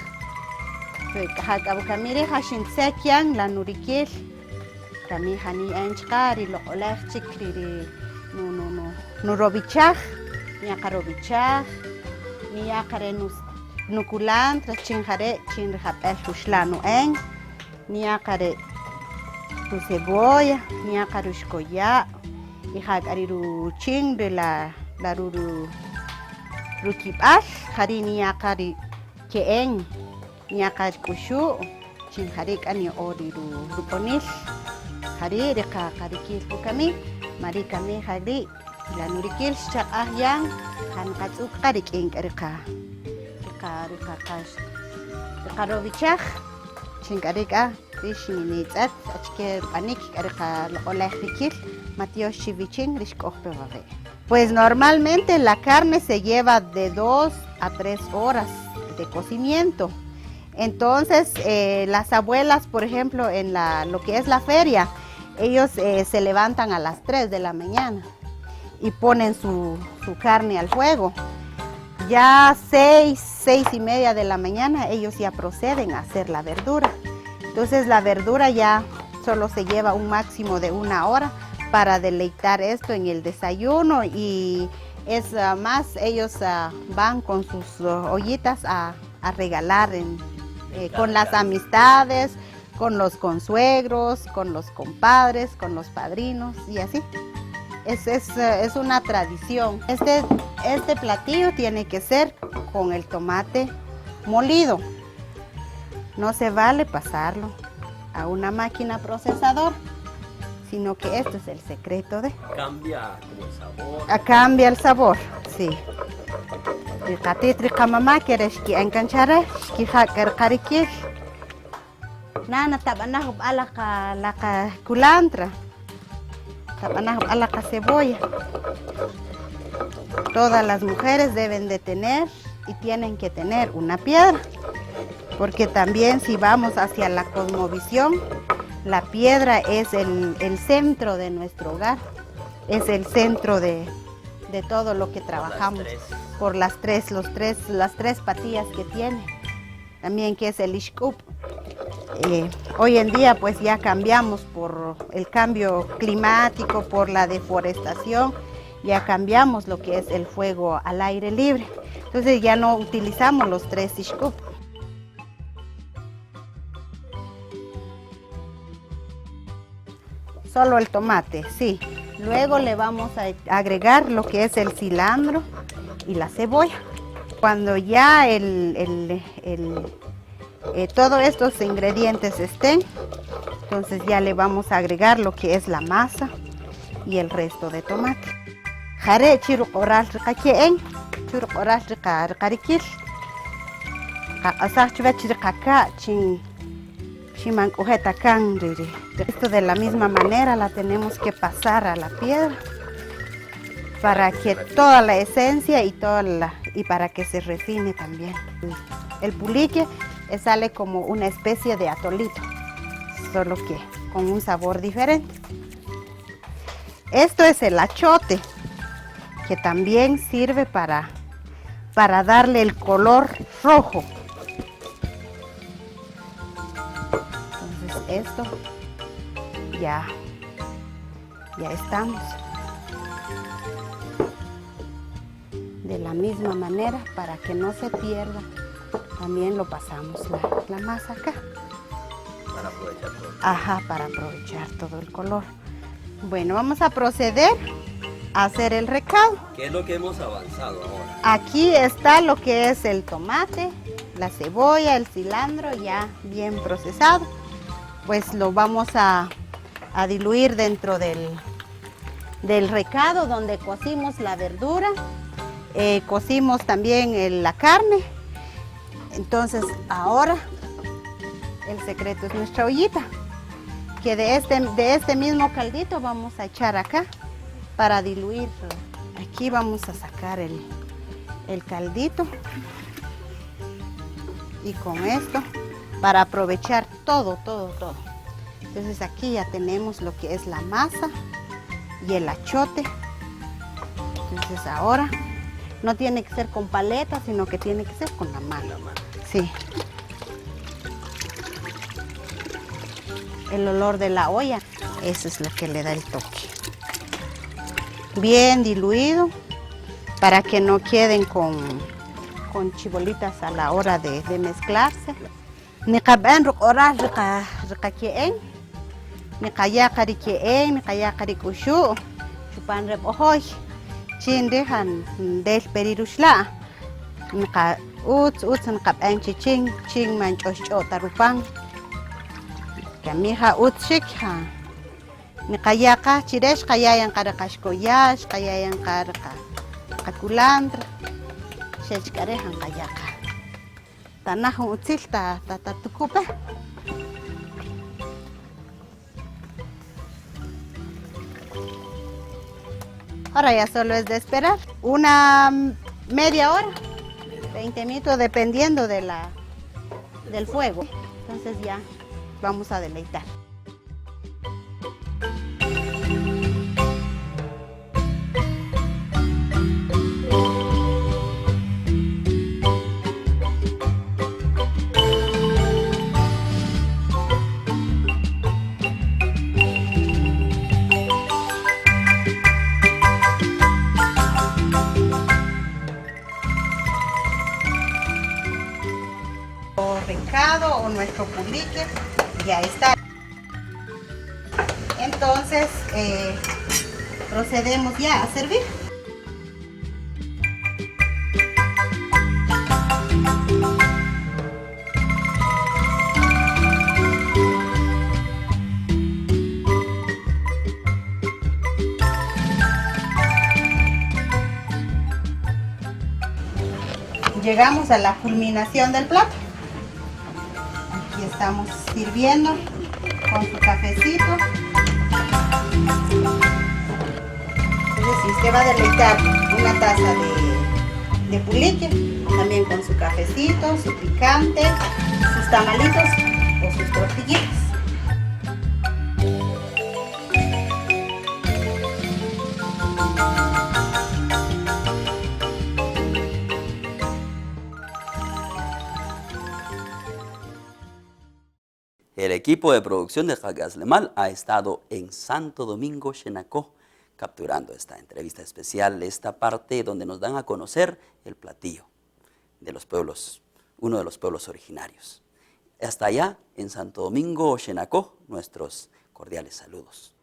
kamire hashin sekyang la nurikil kami hani enchkari lo oleh chikri no robichach nia karobichach nia karenus nukulan tras chinjare chinjapel tuslano en niakare tu cebolla, ñaca rushkoya, y jacariru ching de la ruru rukibal, jari ñaca keen, ñaca kushu, ching jari kani oriru ruponil, jari reka karikil kami, mari kami jari la nurikil chak yang kan katsuk karik ing reka robichak ching karika rishini tzat achke panik reka oleh rikil matio shivichin rishkohpevave. Pues normalmente la carne se lleva de 2 a 3 horas de cocimiento. Entonces las abuelas, por ejemplo, en lo que es la feria, ellos se levantan a las 3 de la mañana y ponen su carne al fuego. Ya 6:30 de la mañana ellos ya proceden a hacer la verdura. Entonces la verdura ya solo se lleva un máximo de 1 hora para deleitar esto en el desayuno, y es más, ellos van con sus ollitas a regalar con las amistades, con los consuegros, con los compadres, con los padrinos y así. Es una tradición. Este platillo tiene que ser con el tomate molido. No se vale pasarlo a una máquina procesadora, sino que esto es el secreto de... Cambia como el sabor. Cambia el sabor, sí. Mamá quieres que enganchara, que karikir. Nana tabanah ala culantro. A la cebolla. Todas las mujeres deben de tener y tienen que tener una piedra, porque también si vamos hacia la cosmovisión, la piedra es el centro de nuestro hogar, es el centro de todo lo que trabajamos, por las tres patillas que tiene, también que es el ishkup. Hoy en día pues ya cambiamos por el cambio climático, por la deforestación, ya cambiamos lo que es el fuego al aire libre. Entonces ya no utilizamos los 3 ishkup. Solo el tomate, sí. Luego le vamos a agregar lo que es el cilantro y la cebolla. Cuando ya todos estos ingredientes estén, entonces ya le vamos a agregar lo que es la masa y el resto de tomate. Jare chiru oral riqakien, chiru oral riqarikil. Asach chivachirikaka chiman ujeta kan. Esto de la misma manera la tenemos que pasar a la piedra para que toda la esencia y para que se refine también. El pulique sale como una especie de atolito, solo que con un sabor diferente. Esto es el achote, que también sirve para darle el color rojo. Entonces esto ya estamos. De la misma manera, para que no se pierda, también lo pasamos la masa acá. Para aprovechar todo. Ajá, para aprovechar todo el color. Bueno, vamos a proceder a hacer el recado. ¿Qué es lo que hemos avanzado ahora? Aquí está lo que es el tomate, la cebolla, el cilantro ya bien procesado. Pues lo vamos a diluir dentro del recado donde cocimos la verdura. Cocimos también la carne. Entonces ahora el secreto es nuestra ollita, que de este mismo caldito vamos a echar acá para diluir. Aquí vamos a sacar el caldito, y con esto para aprovechar todo. Entonces aquí ya tenemos lo que es la masa y el achote. Entonces ahora no tiene que ser con paleta, sino que tiene que ser con la mano. Sí. El olor de la olla, eso es lo que le da el toque. Bien diluido, para que no queden con chibolitas a la hora de mezclarse. niqayaqa rike'en, niqayaqa rik'uxu', chupan reb'ojoy, chin rijan del periruxla', niqa utz niqab'en chichin, chin man ch'oxch'o'ta rupan, kamija utz xik niqayaqa chirex qayayan qa riqaxkoyax, qayayan qa qakulandra, xechk'arejan qayaqa. Tanajun utzil ta tukupe. Ahora ya solo es de esperar. Una media hora, 20 minutos, dependiendo del fuego. Entonces ya vamos a deleitar. O nuestro pulique ya está. Entonces procedemos ya a servir. Llegamos a la culminación del plato. Estamos sirviendo con su cafecito. Entonces, si usted va a deleitar una taza de pulique, también con su cafecito, su picante, sus tamalitos o sus tortillitas. El equipo de producción de Jagaslemal ha estado en Santo Domingo, Xenacó, capturando esta entrevista especial, esta parte donde nos dan a conocer el platillo de los pueblos, uno de los pueblos originarios. Hasta allá, en Santo Domingo, Xenacó, nuestros cordiales saludos.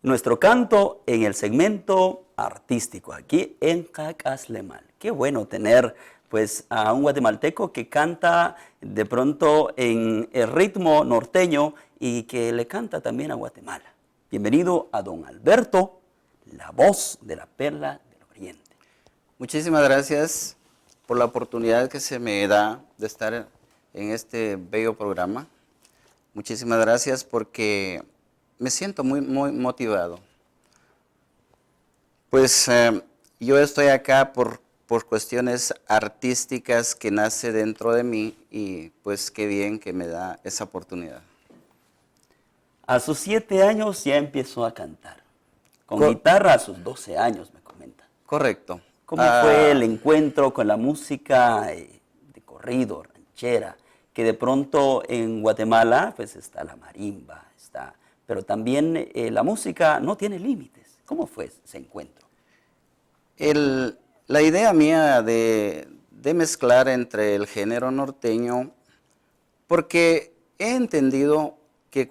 Nuestro canto en el segmento artístico, aquí en Jagaslemal. Qué bueno tener pues a un guatemalteco que canta de pronto en el ritmo norteño y que le canta también a Guatemala. Bienvenido a don Alberto, la voz de la Perla del Oriente. Muchísimas gracias por la oportunidad que se me da de estar en este bello programa. Muchísimas gracias porque me siento muy motivado. Pues yo estoy acá por cuestiones artísticas que nace dentro de mí y pues qué bien que me da esa oportunidad. A sus 7 años ya empezó a cantar. Con guitarra a sus 12 años, me comenta. Correcto. ¿Cómo fue el encuentro con la música de corrido, ranchera? Que de pronto en Guatemala pues está la marimba, pero también la música no tiene límites. ¿Cómo fue ese encuentro? La idea mía de mezclar entre el género norteño, porque he entendido que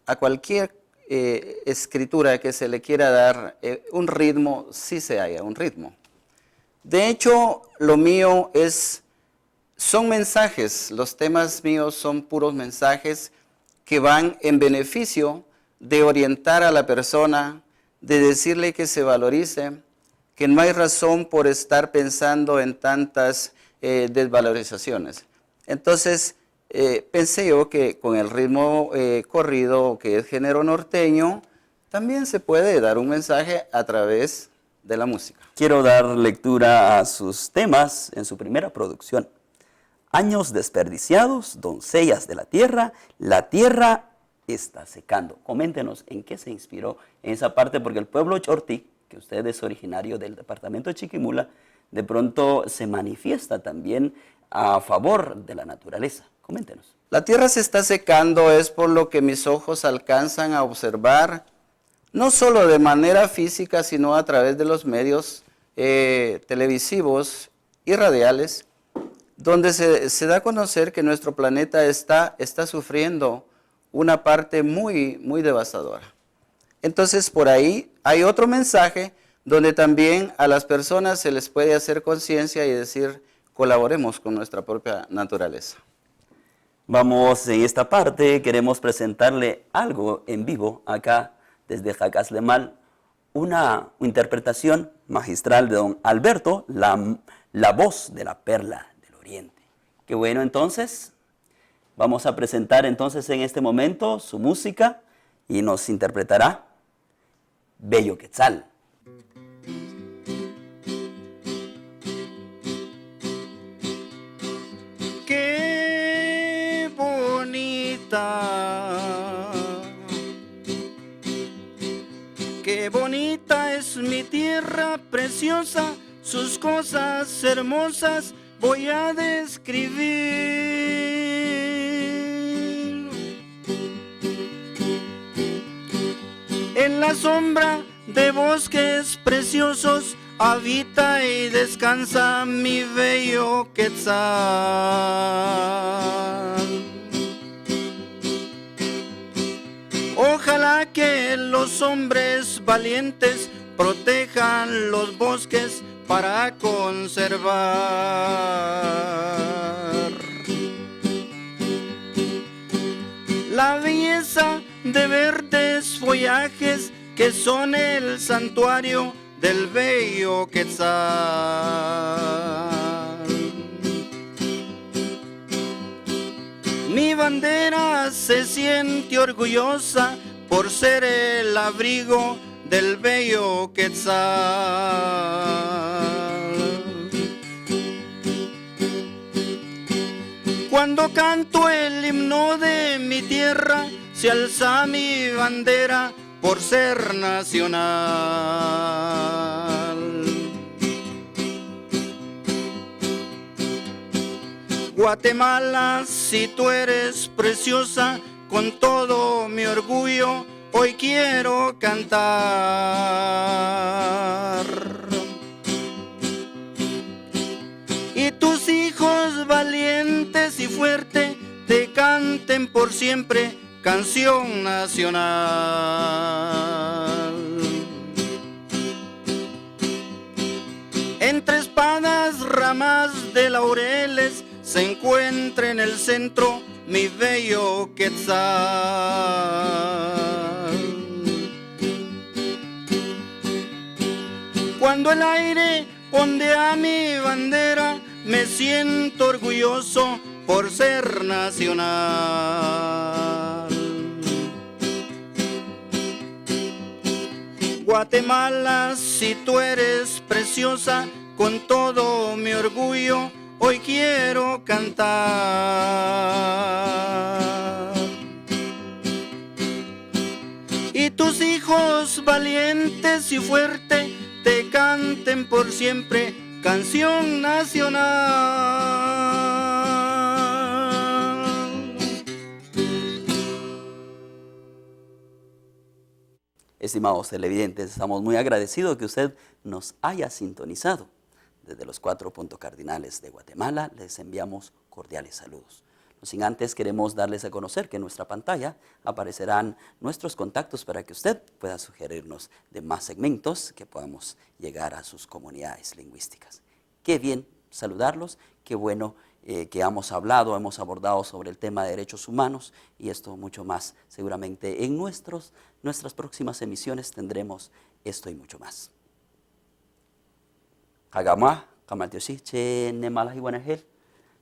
a cualquier escritura que se le quiera dar un ritmo, sí se halla un ritmo. De hecho, lo mío son mensajes, los temas míos son puros mensajes que van en beneficio de orientar a la persona, de decirle que se valorice, que no hay razón por estar pensando en tantas desvalorizaciones. Entonces, pensé yo que con el ritmo corrido, que es género norteño, también se puede dar un mensaje a través de la música. Quiero dar lectura a sus temas en su primera producción. Años desperdiciados, doncellas de la tierra está secando. Coméntenos en qué se inspiró en esa parte, porque el pueblo Chortí, que usted es originario del departamento de Chiquimula, de pronto se manifiesta también a favor de la naturaleza. Coméntenos. La tierra se está secando es por lo que mis ojos alcanzan a observar, no solo de manera física, sino a través de los medios televisivos y radiales, donde se da a conocer que nuestro planeta está sufriendo una parte muy, muy devastadora. Entonces, por ahí hay otro mensaje donde también a las personas se les puede hacer conciencia y decir, colaboremos con nuestra propia naturaleza. Vamos, en esta parte queremos presentarle algo en vivo acá desde Jacaslemal, una interpretación magistral de don Alberto, la voz de la perla del oriente. Qué bueno, entonces, vamos a presentar entonces en este momento su música y nos interpretará Bello Quetzal. Qué bonita es mi tierra preciosa, sus cosas hermosas voy a describir. En la sombra de bosques preciosos habita y descansa mi bello Quetzal. Ojalá que los hombres valientes protejan los bosques para conservar la belleza de verdes follajes que son el santuario del bello Quetzal. Mi bandera se siente orgullosa por ser el abrigo del bello Quetzal. Cuando canto el himno de mi tierra, se alza mi bandera por ser nacional. Guatemala, si tú eres preciosa, con todo mi orgullo hoy quiero cantar. Y tus hijos valientes y fuertes te canten por siempre canción nacional. Entre espadas, ramas de laureles, se encuentra en el centro mi bello Quetzal. Cuando el aire ondea mi bandera, me siento orgulloso por ser nacional. Guatemala, si tú eres preciosa, con todo mi orgullo hoy quiero cantar. Y tus hijos valientes y fuertes te canten por siempre canción nacional. Estimados televidentes, estamos muy agradecidos que usted nos haya sintonizado. Desde los 4 puntos cardinales de Guatemala les enviamos cordiales saludos. No sin antes queremos darles a conocer que en nuestra pantalla aparecerán nuestros contactos para que usted pueda sugerirnos de más segmentos que podamos llegar a sus comunidades lingüísticas. Qué bien saludarlos, qué bueno que hemos abordado sobre el tema de derechos humanos y esto mucho más. Seguramente en nuestras próximas emisiones tendremos esto y mucho más. Kagama, kamatiosi, che nemala hiwanahel,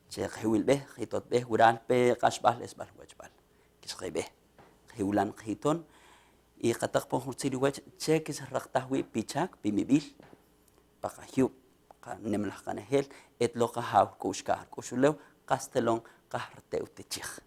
che hiwilbe, hitotbe, huralpe, kashbal, esbal, wachbal, kishkebe, hiulan, hiton, y katakpon hurtsiliwach, che kisraktahwi, pichak, bimibil, pakahiu, nemlah kanahel, etlo kahaw, kushkar, kushulew, kastelon, kahrteutichich.